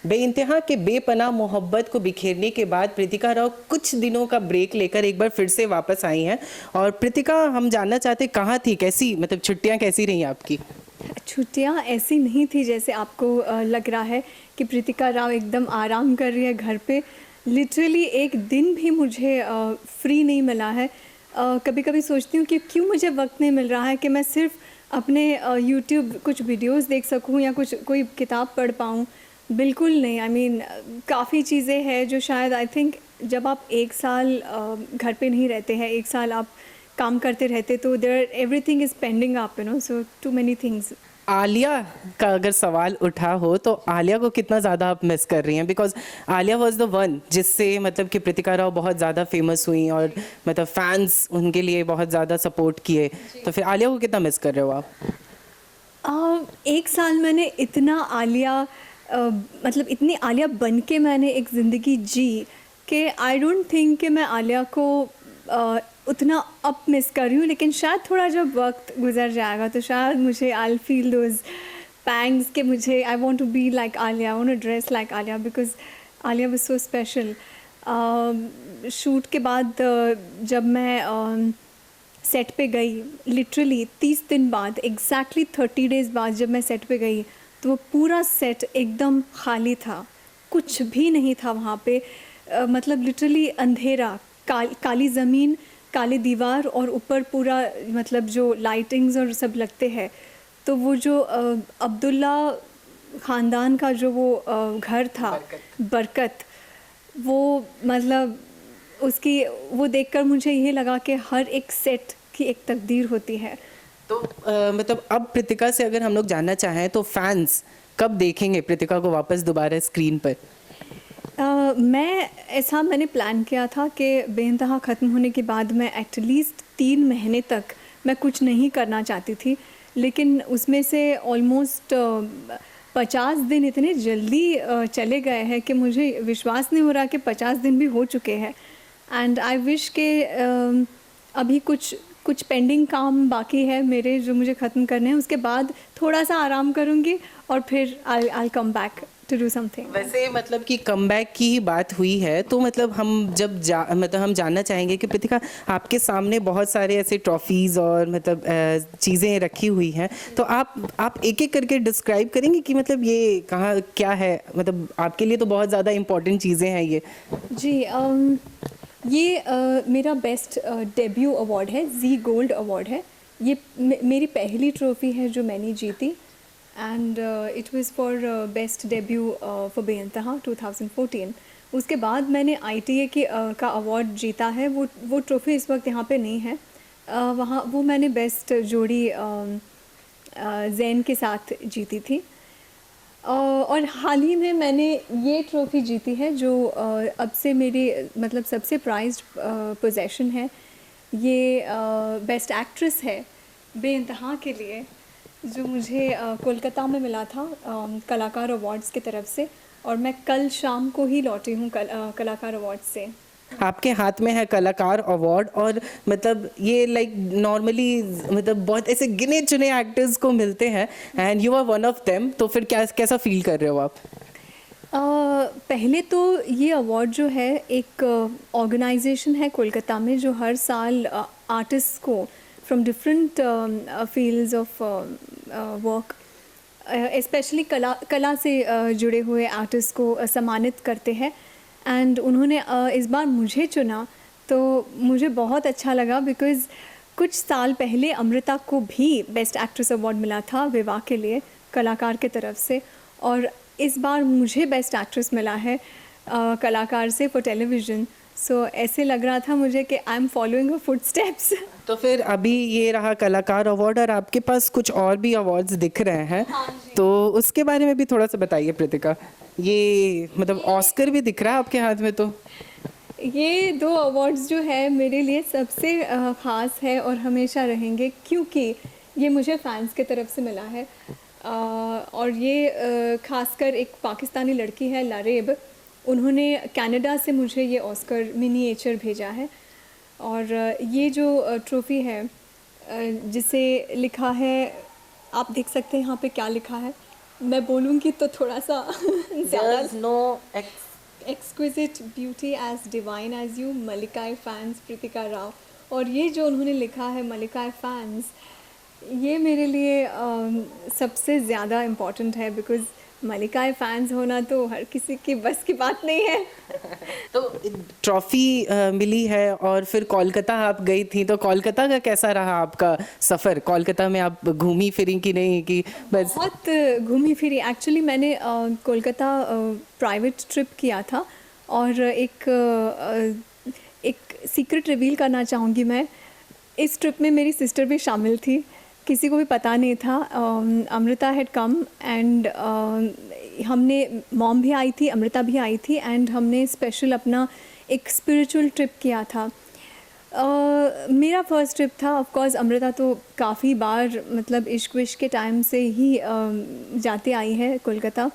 बेइंतहा के बेपनाह मोहब्बत को बिखेरने के बाद प्रीतिका राव कुछ दिनों का ब्रेक लेकर एक बार फिर से वापस आई हैं। और प्रीतिका, हम जानना चाहते कहाँ थी, कैसी मतलब छुट्टियाँ कैसी रही आपकी? छुट्टियां ऐसी नहीं थी जैसे आपको लग रहा है कि प्रीतिका राव एकदम आराम कर रही है घर पे। लिटरली एक दिन भी मुझे फ्री नहीं मिला है। कभी कभी सोचती हूँ कि क्यों मुझे वक्त नहीं मिल रहा है कि मैं सिर्फ अपने यूट्यूब कुछ वीडियोस देख सकूँ या कुछ कोई किताब पढ़ पाऊँ। बिल्कुल नहीं। आई मीन काफ़ी चीज़ें हैं जो शायद आई थिंक जब आप एक साल घर पे नहीं रहते हैं, एक साल आप काम करते रहते, तो there everything is pending up, you know, so too many things. Alia का अगर सवाल उठा हो तो आलिया को कितना ज़्यादा आप मिस कर रही हैं? Because Alia was the one जिससे मतलब कि प्रीतिका राव बहुत ज़्यादा फेमस हुई और मतलब फैंस उनके लिए बहुत ज़्यादा सपोर्ट किए। तो फिर आलिया को कितना मिस कर रहे हो आप? एक साल मैंने इतना आलिया मतलब इतनी आलिया बन के मैंने एक ज़िंदगी जी कि आई डोंट थिंक कि मैं आलिया को उतना अब मिस कर रही हूँ। लेकिन शायद थोड़ा जब वक्त गुजर जाएगा तो शायद मुझे आई फील दोज पैंग्स कि मुझे I want to be like Alia, I want to dress like Alia because Alia was so special. Shoot के बाद जब मैं सेट पे गई, लिटरली 30 दिन बाद, एग्जैक्टली 30 डेज़ बाद जब मैं सेट पे गई तो वो पूरा सेट एकदम खाली था, कुछ भी नहीं था वहाँ पे। मतलब लिटरली अंधेरा, काली ज़मीन, काली दीवार और ऊपर पूरा मतलब जो लाइटिंग्स और सब लगते हैं। तो वो जो अब्दुल्ला ख़ानदान का जो वो घर था, बरकत, वो मतलब उसकी वो देखकर मुझे ये लगा कि हर एक सेट की एक तकदीर होती है। तो मतलब अब प्रीतिका से अगर हम लोग जानना चाहें तो फैंस कब देखेंगे प्रीतिका को वापस दोबारा स्क्रीन पर? मैंने प्लान किया था कि बेइंतहा ख़त्म होने के बाद मैं एटलीस्ट 3 महीने तक मैं कुछ नहीं करना चाहती थी। लेकिन उसमें से ऑलमोस्ट 50 दिन इतने जल्दी चले गए हैं कि मुझे विश्वास नहीं हो रहा कि 50 दिन भी हो चुके हैं। एंड आई विश के अभी कुछ पेंडिंग काम बाकी है मेरे जो मुझे ख़त्म करने हैं। उसके बाद थोड़ा सा आराम करूँगी और फिर I come back to do something. वैसे मतलब कि कमबैक की ही बात हुई है तो मतलब हम जब मतलब हम जानना चाहेंगे कि प्रीतिका, आपके सामने बहुत सारे ऐसे ट्रॉफीज़ और मतलब चीज़ें रखी हुई हैं, तो आप एक एक करके डिस्क्राइब करेंगे कि मतलब ये कहाँ क्या है? मतलब आपके लिए तो बहुत ज़्यादा इम्पोर्टेंट चीज़ें हैं ये। जी, ये मेरा बेस्ट डेब्यू अवार्ड है, जी गोल्ड अवार्ड है। ये मेरी पहली ट्रॉफ़ी है जो मैंने जीती and it was for best debut for Beintehaa 2014। उसके बाद मैंने आईटीए का अवार्ड जीता है। वो ट्रॉफ़ी इस वक्त यहाँ पे नहीं है। वहाँ वो मैंने बेस्ट जोड़ी जैन के साथ जीती थी। और हाल ही में मैंने ये ट्रॉफ़ी जीती है जो अब से मेरी मतलब सबसे प्राइज्ड पोजेशन है। ये बेस्ट एक्ट्रेस है बेइंतहा के लिए, जो मुझे कोलकाता में मिला था कलाकार अवार्ड्स की तरफ से। और मैं कल शाम को ही लौटी हूँ कलाकार अवार्ड्स से। आपके हाथ में है कलाकार अवार्ड और मतलब ये लाइक नॉर्मली मतलब बहुत ऐसे गिने चुने एक्टर्स को मिलते हैं and you are one of them. तो फिर कैसा फील कर रहे हो आप? पहले तो ये अवार्ड जो है एक ऑर्गेनाइजेशन है कोलकाता में जो हर साल आर्टिस्ट को from different fields of work, specially कला से जुड़े हुए आर्टिस्ट को सम्मानित करते हैं। एंड उन्होंने इस बार मुझे चुना तो मुझे बहुत अच्छा लगा बिकॉज़ कुछ साल पहले अमृता को भी बेस्ट एक्ट्रेस अवार्ड मिला था विवाह के लिए कलाकार के तरफ से, और इस बार मुझे बेस्ट एक्ट्रेस मिला है कलाकार से फॉर टेलीविज़न। सो ऐसे लग रहा था मुझे कि I am following her footsteps. तो फिर अभी ये रहा कलाकार अवार्ड और आपके पास कुछ और भी अवार्ड्स दिख रहे हैं। हाँ, तो उसके बारे में भी थोड़ा सा बताइए प्रीतिका। ये मतलब ऑस्कर भी दिख रहा है आपके हाथ में। तो ये 2 अवार्ड्स जो है मेरे लिए सबसे ख़ास है और हमेशा रहेंगे क्योंकि ये मुझे फ़ैन्स की तरफ से मिला है। और ये ख़ासकर एक पाकिस्तानी लड़की है लारेब, उन्होंने कनाडा से मुझे ये ऑस्कर मिनिएचर भेजा है। और ये जो ट्रॉफ़ी है जिसे लिखा है, आप देख सकते हैं यहाँ पे क्या लिखा है, मैं बोलूँगी तो थोड़ा सा ज़्यादा There's no exquisite beauty as divine as you, Mallika fans, Pritika Rao. और ये जो उन्होंने लिखा है मलिका फैंस, ये मेरे लिए सबसे ज़्यादा इम्पॉर्टेंट है, बिकॉज़ मलिका फैंस होना तो हर किसी की बस की बात नहीं है। तो ट्रॉफी मिली है और फिर कोलकाता आप गई थी, तो कोलकाता का कैसा रहा आपका सफ़र? कोलकाता में आप घूमी फिरी कि नहीं, कि बस? बहुत घूमी फिरी। एक्चुअली मैंने कोलकाता प्राइवेट ट्रिप किया था, और एक सीक्रेट रिवील करना चाहूँगी मैं। इस ट्रिप में मेरी सिस्टर भी शामिल थी, किसी को भी पता नहीं था। अमृता हैड कम एंड हमने, मॉम भी आई थी, अमृता भी आई थी, एंड हमने स्पेशल अपना एक स्पिरिचुअल ट्रिप किया था। मेरा फर्स्ट ट्रिप था। ऑफ कोर्स अमृता तो काफ़ी बार, मतलब इश्क विश्क के टाइम से ही जाते आई है कोलकाता।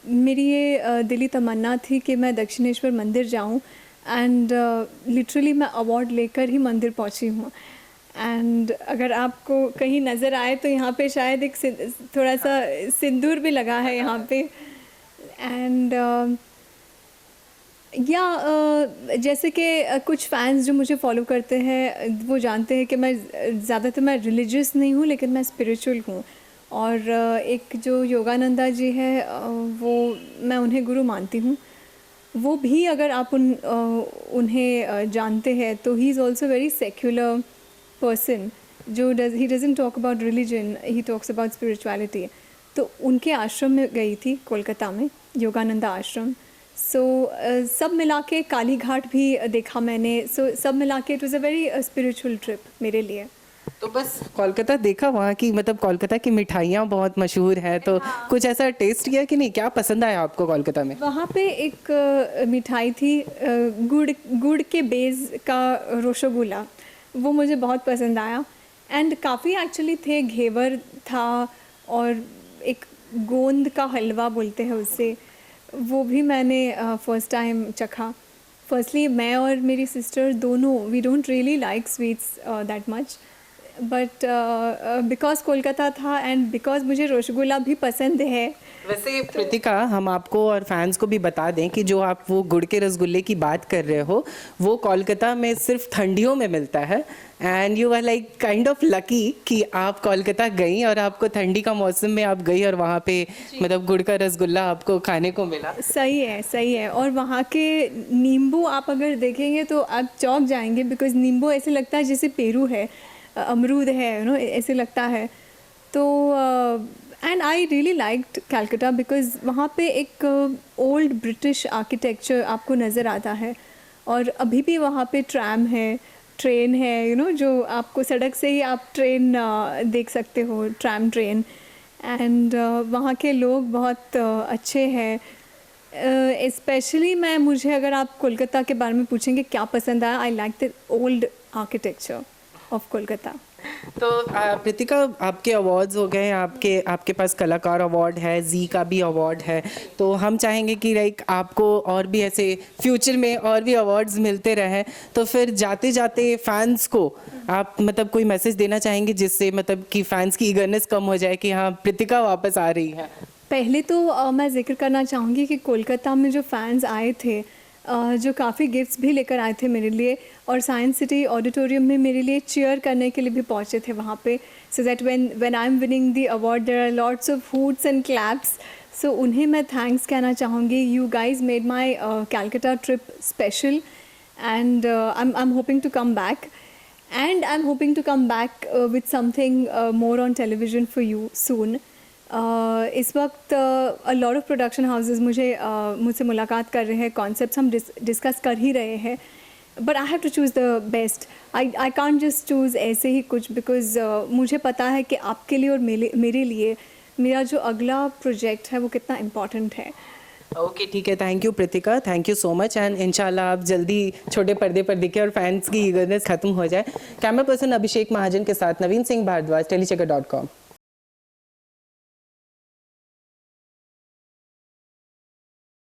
मेरी ये दिली तमन्ना थी कि मैं दक्षिणेश्वर मंदिर जाऊं, एंड लिटरली मैं अवार्ड लेकर ही मंदिर पहुंची हूँ। एंड अगर आपको कहीं नज़र आए तो यहाँ पे शायद एक थोड़ा सा सिंदूर भी लगा है यहाँ पे। एंड जैसे कि कुछ फैंस जो मुझे फॉलो करते हैं वो जानते हैं कि मैं ज़्यादातर मैं रिलीजियस नहीं हूँ, लेकिन मैं स्पिरिचुअल हूँ। और एक जो योगानंदा जी है, वो मैं उन्हें गुरु मानती हूँ। वो भी अगर आप उन्हें जानते हैं तो he is also very secular person, जो he doesn't talk about religion, he talks about spirituality. तो उनके आश्रम में गई थी कोलकाता में, योगानंदा आश्रम। सो सब मिला के काली घाट भी देखा मैंने। सब मिला के it was a very spiritual trip मेरे लिए। तो बस कोलकाता देखा, वहाँ की मतलब कोलकाता की मिठाइयाँ बहुत मशहूर हैं, तो कुछ ऐसा टेस्ट किया कि नहीं? क्या पसंद आया आपको कोलकाता में? वहाँ पे एक मिठाई थी, गुड़ के बेस का रसगुल्ला, वो मुझे बहुत पसंद आया। एंड काफ़ी एक्चुअली थे, घेवर था और एक गोंद का हलवा बोलते हैं उससे, वो भी मैंने फर्स्ट टाइम चखा। फर्स्टली मैं और मेरी सिस्टर दोनों, we don't really like sweets that much, but because Kolkata था एंड बिकॉज मुझे रसगुल्ला भी पसंद है। वैसे प्रीतिका, हम आपको और फैंस को भी बता दें कि जो आप वो गुड़ के रसगुल्ले की बात कर रहे हो, वो कोलकाता में सिर्फ ठंडियों में मिलता है। And you are like kind of lucky कि आप कोलकाता गई और आपको ठंडी का मौसम में आप गई और वहाँ पे मतलब गुड़ का रसगुल्ला आपको खाने को मिला। सही है, सही है। और वहाँ के नींबू आप अगर देखेंगे तो आप चौंक जाएंगे, बिकॉज नींबू ऐसे लगता है जैसे पेरू है, अमरूद है, यू नो, ऐसे लगता है। तो and I really liked Calcutta because वहाँ पे एक ओल्ड ब्रिटिश आर्किटेक्चर आपको नज़र आता है। और अभी भी वहाँ पे ट्रैम है, ट्रेन है, यू नो, जो आपको सड़क से ही आप ट्रेन देख सकते हो, ट्रैम ट्रेन। एंड वहाँ के लोग बहुत अच्छे हैं। स्पेशली मुझे अगर आप कोलकाता के बारे में पूछेंगे क्या पसंद आया, I like the old architecture of Kolkata. तो प्रीतिका, आपके अवार्ड्स हो गए, आपके पास कलाकार अवार्ड है, जी का भी अवार्ड है, तो हम चाहेंगे कि लाइक आपको और भी ऐसे फ्यूचर में और भी अवार्ड्स मिलते रहें। तो फिर जाते जाते फैंस को आप मतलब कोई मैसेज देना चाहेंगे जिससे मतलब कि फैंस की ईगरनेस कम हो जाए कि हाँ प्रीतिका वापस आ रही है? पहले तो मैं जिक्र करना चाहूँगी कि कोलकाता में जो फैंस आए थे, जो काफ़ी गिफ्ट्स भी लेकर आए थे मेरे लिए, और साइंस सिटी ऑडिटोरियम में मेरे लिए चीयर करने के लिए भी पहुँचे थे वहाँ पे, so that when I am winning the award there are lots of hoots and claps. So उन्हें मैं थैंक्स कहना चाहूँगी। You guys made my Calcutta trip special, and I am hoping to come back, and I am hoping to come back with something more on television for you soon. इस वक्त a lot of production houses मुझसे मुलाकात कर रहे हैं, concepts हम discuss कर ही रहे हैं, but I have to choose the best. I can't just choose ऐसे ही कुछ, बिकॉज मुझे पता है कि आपके लिए और मेरे लिए मेरा जो अगला प्रोजेक्ट है वो कितना इम्पॉर्टेंट है। ओके, ठीक है। Thank you Pritika, thank you so much, and इंशाल्लाह आप जल्दी छोटे पर्दे पर दिखे और फैंस की ईगरनेस खत्म हो जाए। कैमरा पर्सन अभिषेक महाजन के साथ नवीन सिंह भारद्वाज, टेलीचेकर.com।